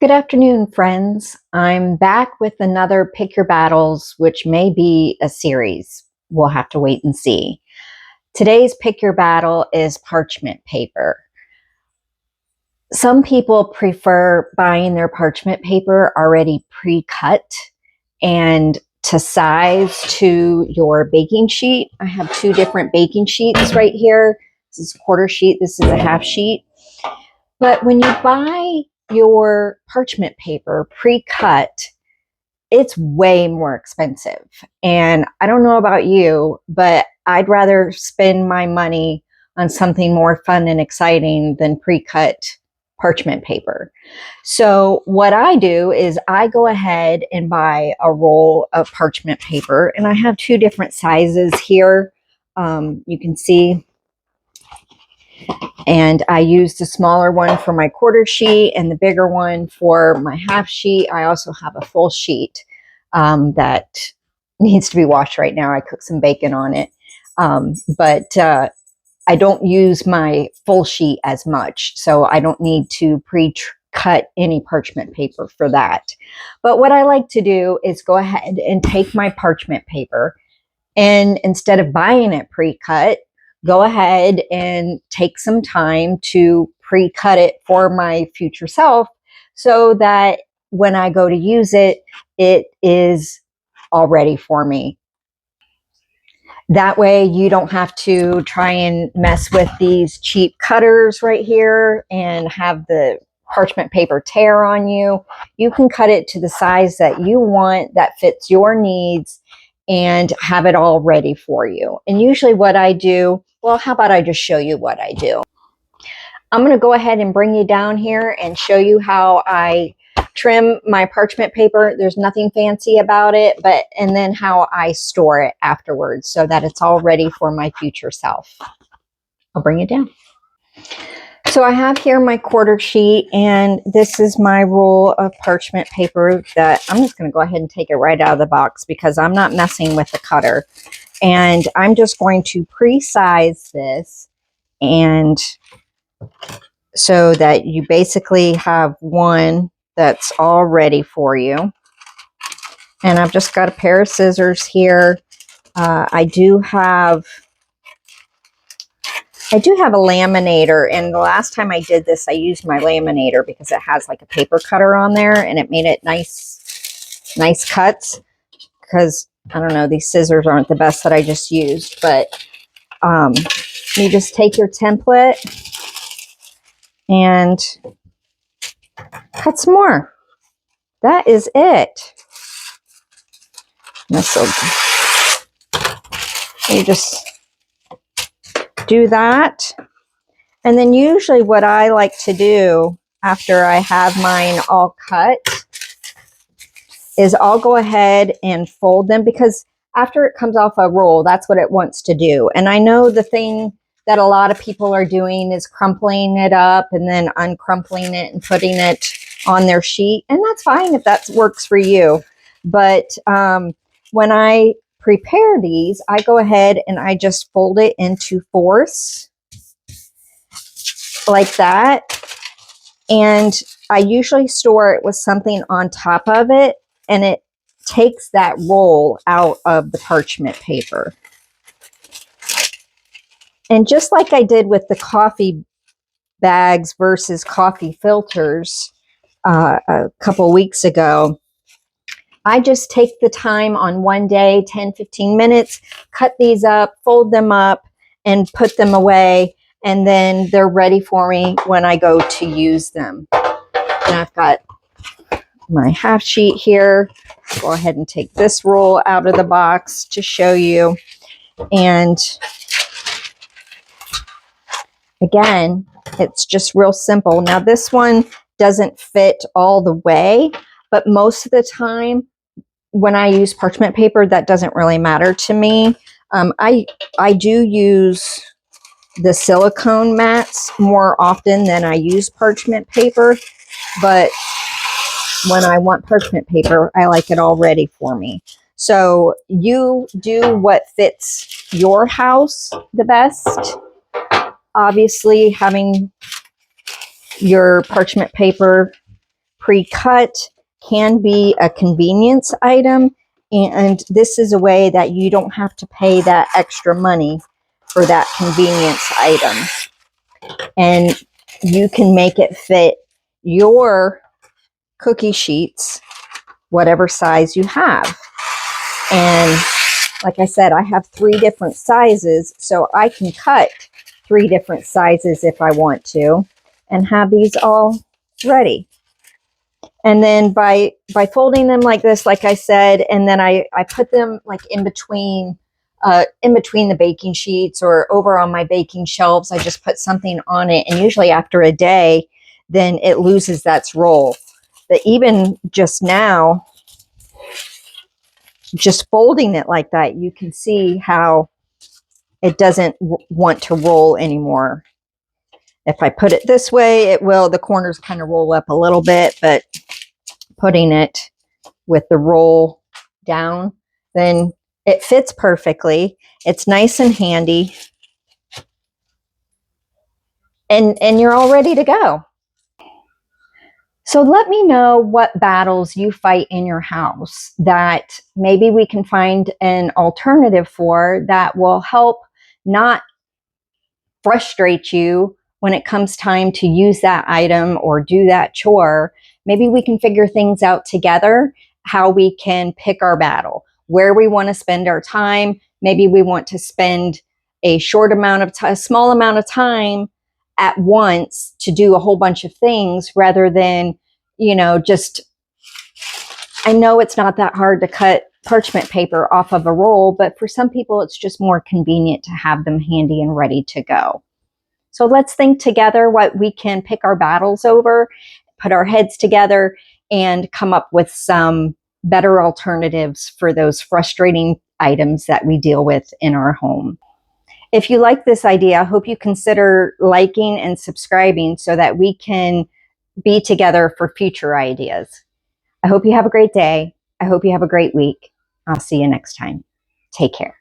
Good afternoon, friends. I'm back with another Pick Your Battles, which may be a series. We'll have to wait and see. Today's Pick Your Battle is parchment paper. Some people prefer buying their parchment paper already pre-cut and to size to your baking sheet. I have two different baking sheets right here. This is a quarter sheet, this is a half sheet. But when you buy your parchment paper pre-cut, it's way more expensive. And I don't know about you, but I'd rather spend my money on something more fun and exciting than pre-cut parchment paper. So what I do is I go ahead and buy a roll of parchment paper, and I have two different sizes here. You can see, and I use the smaller one for my quarter sheet and the bigger one for my half sheet. I also have a full sheet that needs to be washed right now. I cooked some bacon on it. But I don't use my full sheet as much, so I don't need to pre-cut any parchment paper for that. But what I like to do is go ahead and take my parchment paper, and instead of buying it pre-cut, go ahead and take some time to pre-cut it for my future self so that when I go to use it, it is all ready for me. That way you don't have to try and mess with these cheap cutters right here and have the parchment paper tear on you. You can cut it to the size that you want that fits your needs and have it all ready for you. And usually what I do, well, how about I just show you what I do? I'm going to go ahead and bring you down here and show you how I trim my parchment paper. There's nothing fancy about it, and then how I store it afterwards so that it's all ready for my future self. I'll bring it down. So I have here my quarter sheet, and this is my roll of parchment paper that I'm just going to go ahead and take it right out of the box because I'm not messing with the cutter. And I'm just going to pre-size this, and so that you basically have one that's all ready for you. And I've just got a pair of scissors here. I do have a laminator, and the last time I did this, I used my laminator because it has like a paper cutter on there, and it made it nice cuts. Because I don't know, these scissors aren't the best that I just used, but you just take your template and cut some more. That is it. So you just do that. And then usually what I like to do after I have mine all cut is I'll go ahead and fold them, because after it comes off a roll, that's what it wants to do. And I know the thing that a lot of people are doing is crumpling it up and then uncrumpling it and putting it on their sheet. And that's fine if that works for you. But when I prepare these, I go ahead and I just fold it into fourths like that. And I usually store it with something on top of it, and it takes that roll out of the parchment paper. And just like I did with the coffee bags versus coffee filters a couple weeks ago, I just take the time on one day, 10-15 minutes, cut these up, fold them up, and put them away, and then they're ready for me when I go to use them. And I've got my half sheet here. Go ahead and take this roll out of the box to show you. And again, it's just real simple. Now this one doesn't fit all the way, but most of the time when I use parchment paper, that doesn't really matter to me. I do use the silicone mats more often than I use parchment paper, but when I want parchment paper, I like it all ready for me. So you do what fits your house the best. Obviously, having your parchment paper pre-cut can be a convenience item, and this is a way that you don't have to pay that extra money for that convenience item. And you can make it fit your cookie sheets, whatever size you have. And like I said, I have 3 different sizes, so I can cut 3 different sizes if I want to and have these all ready. And then by folding them like this, like I said, and then I put them like in between the baking sheets or over on my baking shelves. I just put something on it, and usually after a day, then it loses that roll. But even just now, just folding it like that, you can see how it doesn't want to roll anymore. If I put it this way, it will, the corners kind of roll up a little bit, but putting it with the roll down, then it fits perfectly. It's nice and handy, and you're all ready to go. So let me know what battles you fight in your house that maybe we can find an alternative for that will help not frustrate you when it comes time to use that item or do that chore. Maybe we can figure things out together, how we can pick our battle, where we want to spend our time. Maybe we want to spend a short amount of time, a small amount of time at once to do a whole bunch of things rather than, just, I know it's not that hard to cut parchment paper off of a roll, but for some people, it's just more convenient to have them handy and ready to go. So let's think together what we can pick our battles over, put our heads together, and come up with some better alternatives for those frustrating items that we deal with in our home. If you like this idea, I hope you consider liking and subscribing so that we can be together for future ideas. I hope you have a great day. I hope you have a great week. I'll see you next time. Take care.